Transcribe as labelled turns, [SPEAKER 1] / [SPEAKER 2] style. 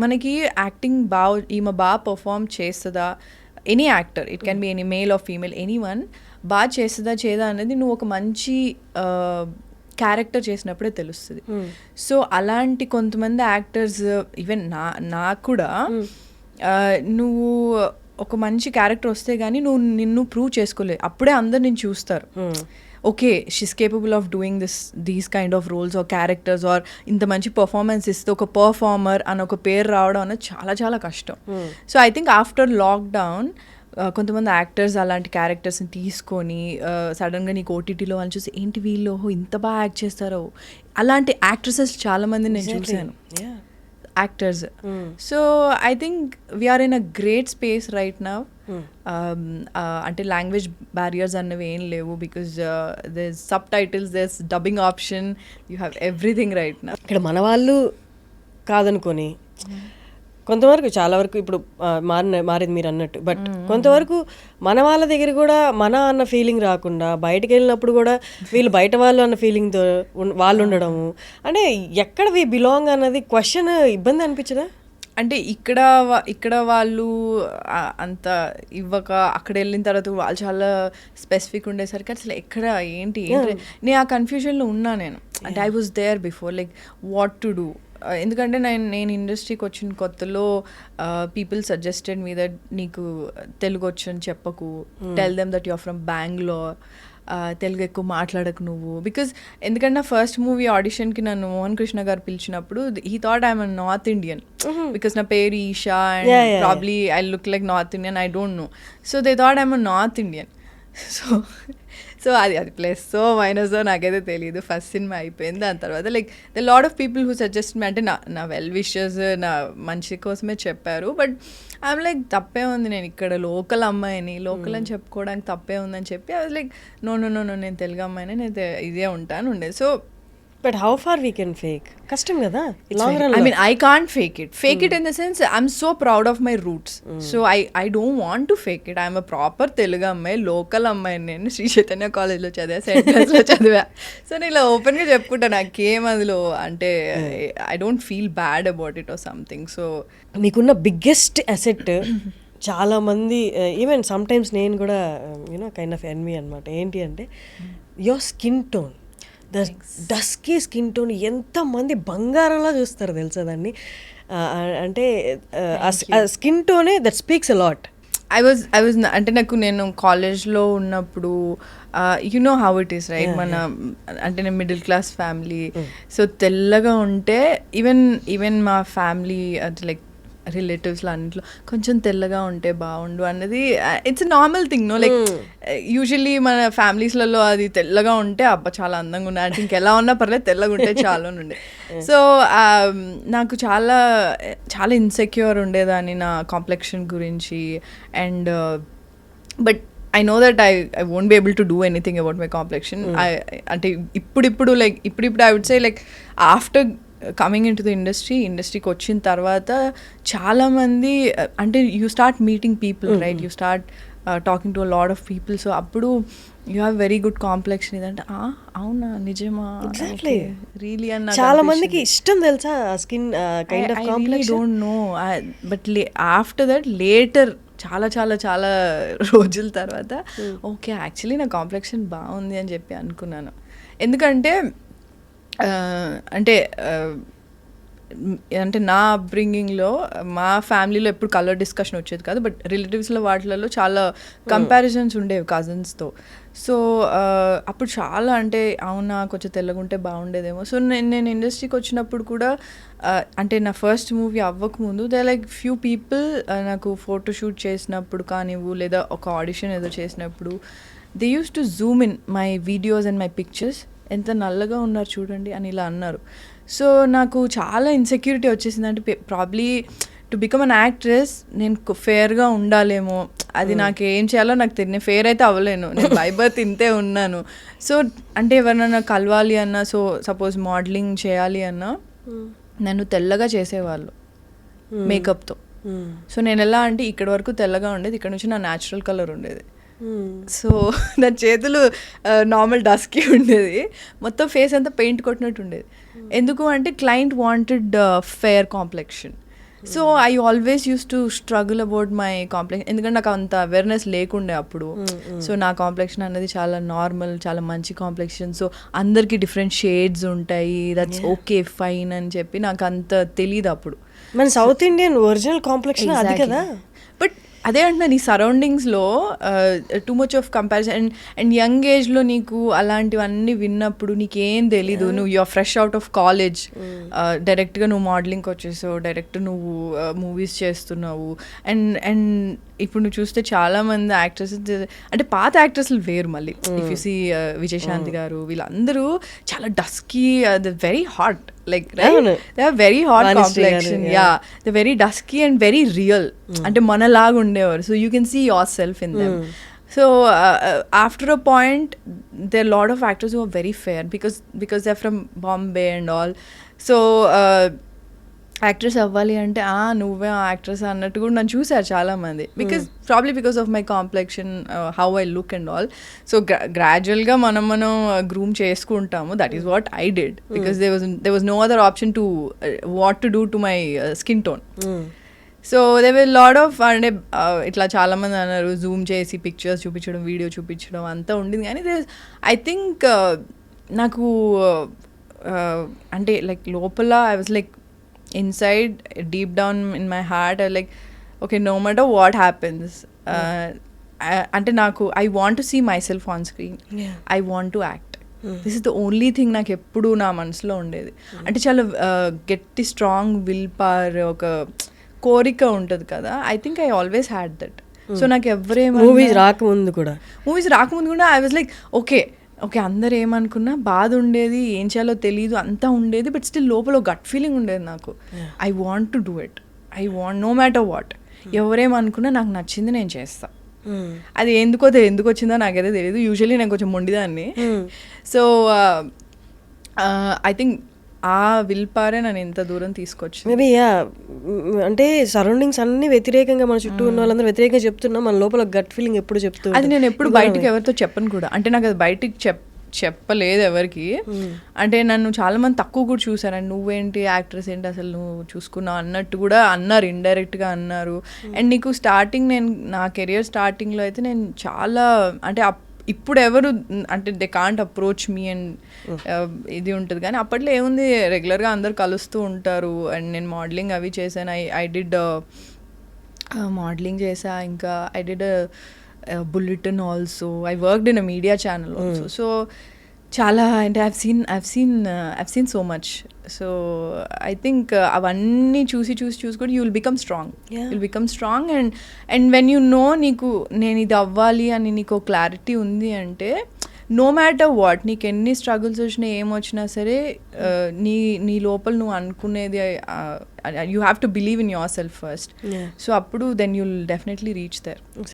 [SPEAKER 1] మనకి యాక్టింగ్ ఈమె బాగా పర్ఫామ్ చేస్తుందా, any actor, it can be any male or female, any one బాగా చేస్తుందా చేయదా అనేది నువ్వు ఒక మంచి క్యారెక్టర్ చేసినప్పుడే తెలుస్తుంది. సో అలాంటి కొంతమంది యాక్టర్స్, ఈవెన్ నాకు కూడా నువ్వు ఒక మంచి క్యారెక్టర్ వస్తే కానీ నువ్వు నిన్ను ప్రూవ్ చేసుకోలేదు, అప్పుడే అందరు నేను చూస్తారు, okay she's capable of doing these kind of roles or characters, or ఇంత మంచి పర్ఫార్మెన్స్ ఇస్తే ఒక పర్ఫార్మర్ అని ఒక పేరు రావడం అనేది చాలా చాలా కష్టం. So I think after lockdown కొంతమంది యాక్టర్స్ అలాంటి క్యారెక్టర్స్ని తీసుకొని సడన్గా నీకు ఓటీటీలో అని చూసి ఏంటి వీళ్ళు ఇంత బాగా యాక్ట్ చేస్తారో, అలాంటి యాక్ట్రెసెస్ చాలామంది నేను చూశాను, actors. So I think we're in a great space right now. అంటే లాంగ్వేజ్ బ్యారియర్స్ అన్నవి ఏం లేవు, because there subtitles, there dubbing option, you have everything right now.
[SPEAKER 2] ఇక్కడ మన వాళ్ళు కాదనుకొని కొంతవరకు చాలా వరకు ఇప్పుడు మారింది మీరు అన్నట్టు, బట్ కొంతవరకు మన వాళ్ళ దగ్గర కూడా మన అన్న ఫీలింగ్ రాకుండా బయటకు వెళ్ళినప్పుడు కూడా వీళ్ళు బయట వాళ్ళు అన్న ఫీలింగ్తో వాళ్ళు ఉండడము, అంటే ఎక్కడ వి బిలాంగ్ అన్నది క్వశ్చన్ ఇబ్బంది అనిపించదా?
[SPEAKER 1] అంటే ఇక్కడ వాళ్ళు అంత ఇవ్వక అక్కడ వెళ్ళిన తర్వాత వాళ్ళు చాలా స్పెసిఫిక్ ఉండేసరికి అసలు ఎక్కడ ఏంటి నేను ఆ కన్ఫ్యూజన్లో ఉన్నా నేను. అంటే I was there before, like what to do. ఎందుకంటే నేను ఇండస్ట్రీకి వచ్చిన కొత్తలో పీపుల్ సజెస్టెడ్ మీ దట్ నీకు తెలుగు వచ్చని చెప్పకు, tell them that you're from Bengaluru, Telugu ఎక్కువ మాట్లాడకు నువ్వు. బికాజ్ ఎందుకంటే నా ఫస్ట్ మూవీ ఆడిషన్కి నన్ను మోహన్ కృష్ణ గారు పిలిచినప్పుడు he thought I'm a north Indian, because నా పేరు Esha and probably I look like north Indian, I don't know. So they thought I'm a north Indian. So అది ప్లస్ సో మైనస్ నాకైతే తెలియదు. First cinema అయిపోయింది, దాని తర్వాత like the lot of people who suggest me, అంటే నా well wishers నా మంచి కోసమే చెప్పారు. బట్ ఐఎమ్ లైక్ తప్పే ఉంది, నేను ఇక్కడ లోకల్ అమ్మాయిని, లోకల్ అని చెప్పుకోవడానికి తప్పే ఉందని చెప్పి ఐ వాజ్ లైక్ నో నేను తెలుగు అమ్మాయిని, నేను ఇదే ఉంటాను ఉండేది. So
[SPEAKER 2] but how far we can fake? కష్టం కదా.
[SPEAKER 1] I mean, I can't fake it in the sense I'm so proud of my roots. So I don't want to fake it. I'm a proper Telugu అమ్మాయి, local అమ్మాయి. నేను శ్రీ చైతన్య కాలేజ్లో చదివా, Saint క్లాస్లో చదివా. So నేను ఇలా ఓపెన్గా చెప్పుకుంటా, నాకేం అందులో అంటే I don't feel bad about it or something. So
[SPEAKER 2] మీకున్న బిగ్గెస్ట్ అసెట్ చాలా మంది, ఈవెన్ సమ్టైమ్స్ నేను కూడా యూనో కైండ్ ఆఫ్ ఎన్మీ అనమాట, ఏంటి అంటే your skin tone. Dusky skin tone ఎంతమంది బంగారంలా చూస్తారు తెలుసా దాన్ని. అంటే స్కిన్ టోనే that speaks a lot.
[SPEAKER 1] I was అంటే నేను కాలేజ్లో ఉన్నప్పుడు you know how it is right, మన అంటే నేను మిడిల్ క్లాస్ ఫ్యామిలీ. సో తెల్లగా ఉంటే ఈవెన్ మా ఫ్యామిలీ అంటే లైక్ రిలేటివ్స్లో అన్నింటిలో కొంచెం తెల్లగా ఉంటే బాగుండు అన్నది it's a normal thing no. Like usually మన ఫ్యామిలీస్లలో అది తెల్లగా ఉంటే అబ్బా చాలా అందంగా ఉన్నా అంటే ఇంకెలా ఉన్నా పర్లేదు తెల్లగా ఉంటే చాలా ఉండే. సో నాకు చాలా చాలా ఇన్సెక్యూర్ ఉండేదాన్ని నా కాంప్లెక్షన్ గురించి. And but I know that I won't be able to do anything about my complexion. అంటే ఇప్పుడు I would say like after coming in to the ఇండస్ట్రీకి వచ్చిన తర్వాత చాలామంది అంటే you start meeting people right, you start talking to a lot of people. So అప్పుడు you have very good complexion. ఇదంటే అవునా నిజమా రియలీ అన్న
[SPEAKER 2] చాలా మందికి ఇష్టం తెలుసా skin kind of complexion.
[SPEAKER 1] Don't know but after that later చాలా చాలా చాలా రోజుల తర్వాత ఓకే యాక్చువల్లీ నా కాంప్లెక్షన్ బాగుంది అని చెప్పి అనుకున్నాను. ఎందుకంటే అంటే నా అప్బ్రింగింగ్లో మా ఫ్యామిలీలో ఎప్పుడు కలర్ డిస్కషన్ వచ్చేది కాదు, బట్ రిలేటివ్స్లో వాటిలలో చాలా కంపారిజన్స్ ఉండేవి కజిన్స్తో. సో అప్పుడు చాలా అంటే అవునా కొంచెం తెల్లగుంటే బాగుండేదేమో. సో నేను ఇండస్ట్రీకి వచ్చినప్పుడు కూడా అంటే నా ఫస్ట్ మూవీ అవ్వకముందు దే లైక్ ఫ్యూ పీపుల్ నాకు ఫోటోషూట్ చేసినప్పుడు కానివ్వు లేదా ఒక ఆడిషన్ ఏదో చేసినప్పుడు they use to zoom in my videos and my pictures, ఎంత నల్లగా ఉన్నారు చూడండి అని ఇలా అన్నారు. సో నాకు చాలా ఇన్సెక్యూరిటీ వచ్చేసింది. అంటే probably to become an actress నేను ఫేర్గా ఉండాలేమో, అది నాకు ఏం చేయాలో నాకు తెలియదు. ఫేర్ అయితే అవ్వలేను, నేను బై బర్త్ ఇంతే ఉన్నాను. సో అంటే ఎవరైనా కలవాలి అన్నా, సో సపోజ్ మోడలింగ్ చేయాలి అన్నా నన్ను తెల్లగా చేసేవాళ్ళు మేకప్తో. సో నేను ఎలా అంటే ఇక్కడ వరకు తెల్లగా ఉండేది, ఇక్కడ నుంచి నా న్యాచురల్ కలర్ ఉండేది. సో నా చేతులు నార్మల్ డస్కీ ఉండేది, మొత్తం ఫేస్ అంతా పెయింట్ కొట్టినట్టు ఉండేది. ఎందుకు అంటే client wanted fair complexion. So I always use to struggle about my complexion, ఎందుకంటే నాకు అంత అవేర్నెస్ లేకుండే అప్పుడు. సో నా కాంప్లెక్షన్ అనేది చాలా నార్మల్, చాలా మంచి కాంప్లెక్షన్. సో అందరికి డిఫరెంట్ షేడ్స్ ఉంటాయి, దట్స్ ఓకే ఫైన్ అని చెప్పి నాకు అంత తెలియదు అప్పుడు.
[SPEAKER 2] మన సౌత్ ఇండియన్ ఒరిజినల్ కాంప్లెక్షన్ అది కదా.
[SPEAKER 1] బట్ అదే అంటున్నా, నీ సరౌండింగ్స్లో too much of comparison and young ఏజ్లో నీకు అలాంటివన్నీ విన్నప్పుడు నీకేం తెలీదు. నువ్వు you're fresh out of college, డైరెక్ట్గా నువ్వు మోడలింగ్కి వచ్చేసావు, డైరెక్ట్ నువ్వు మూవీస్ చేస్తున్నావు. అండ్ ఇప్పుడు నువ్వు చూస్తే చాలా మంది యాక్టర్స్, అంటే పాత యాక్టర్స్లు వేరు మళ్ళీ. ఇఫ్ యూ సీ విజయశాంతి గారు, వీళ్ళందరూ చాలా dusky, very hot, like right, they have very hot complexion, yeah, they're very dusky and very real, అంటే మనలాగా ఉండేవారు. So you can see yourself in them. So after a point there are a lot of actors who are very fair because they're from Bombay and all. So actress అవ్వాలి అంటే నువ్వే actress అన్నట్టు కూడా నన్ను చూసారు చాలామంది, because of my complexion, how I look and all. So గ్రాడ్యువల్గా మనం గ్రూమ్ చేసుకుంటాము. That is what I did, because there was no other option to what to do to my skin tone. So they will laud off, అంటే ఇట్లా చాలామంది అన్నారు Zoom చేసి pictures చూపించడం, video చూపించడం అంతా ఉండింది. కానీ ఐ థింక్ నాకు అంటే లైక్ లోపల I was like inside, deep down in my heart, I like, okay, no matter what happens, ante naku I want to see myself on screen, I want to act. This is the only thing నాకు ఎప్పుడు నా మనసులో ఉండేది. అంటే చాలా గట్టి strong will power, ఒక కోరిక ఉంటుంది కదా. I think I always had that. So నాకు ఎవరేమో
[SPEAKER 2] మూవీస్ రాకముందు కూడా
[SPEAKER 1] ఐ వాజ్ లైక్ ఓకే అందరు ఏమనుకున్నా బాధ ఉండేది, ఏం చేయాలో తెలీదు, అంతా ఉండేది. బట్ స్టిల్ లోపల గట్ ఫీలింగ్ ఉండేది నాకు. I want to do it, I want, no matter what. ఎవరేమనుకున్నా నాకు నచ్చింది నేను చేస్తా. అది ఎందుకు వచ్చిందో నాకైతే తెలియదు. యూజువల్లీ నేను కొంచెం మొండిదాన్ని. సో ఐ థింక్ ఆ విల్ పవరే నన్ను ఎంత దూరం తీసుకొచ్చి.
[SPEAKER 2] మేబీ అంటే సరౌండింగ్స్ అన్ని వ్యతిరేకంగా, మన చుట్టూ ఉన్న వాళ్ళందరూ వ్యతిరేకంగా చెప్తున్నా, మన లోపల గట్ ఫీలింగ్ ఎప్పుడు చెప్తూ.
[SPEAKER 1] అది నేను ఎప్పుడు బయటకు ఎవరితో చెప్పను కూడా. అంటే నాకు అది బయటికి చెప్పలేదు ఎవరికి. అంటే నన్ను చాలా మంది తక్కువ కూడా చూసారండి, నువ్వేంటి యాక్ట్రెస్ ఏంటి అసలు నువ్వు చూసుకున్నావు అన్నట్టు కూడా అన్నారు, ఇండైరెక్ట్గా అన్నారు. అండ్ నీకు స్టార్టింగ్, నేను నా కెరియర్ స్టార్టింగ్లో అయితే నేను చాలా, అంటే ఇప్పుడు ఎవరు అంటే they can't approach me and ఇది ఉంటుంది. కానీ అప్పట్లో ఏముంది, రెగ్యులర్గా అందరు కలుస్తూ ఉంటారు. అండ్ నేను మోడలింగ్ అవి చేశాను. ఐ డిడ్ మోడలింగ్ చేసా, ఇంకా I did bulletin also, I worked in a media channel also. So చాలా, అంటే I've seen so much. So I think అవన్నీ చూసి కూడా you will become strong. And when you know నీకు నేను ఇది అవ్వాలి అని నీకు క్లారిటీ ఉంది అంటే, నో మ్యాటర్ వాట్, నీకు ఎన్ని స్ట్రగుల్స్ వచ్చినా ఏమొచ్చినా సరే, నీ లోపల నువ్వు అనుకునేది, you have to believe in yourself first. So అప్పుడు then you will definitely reach there.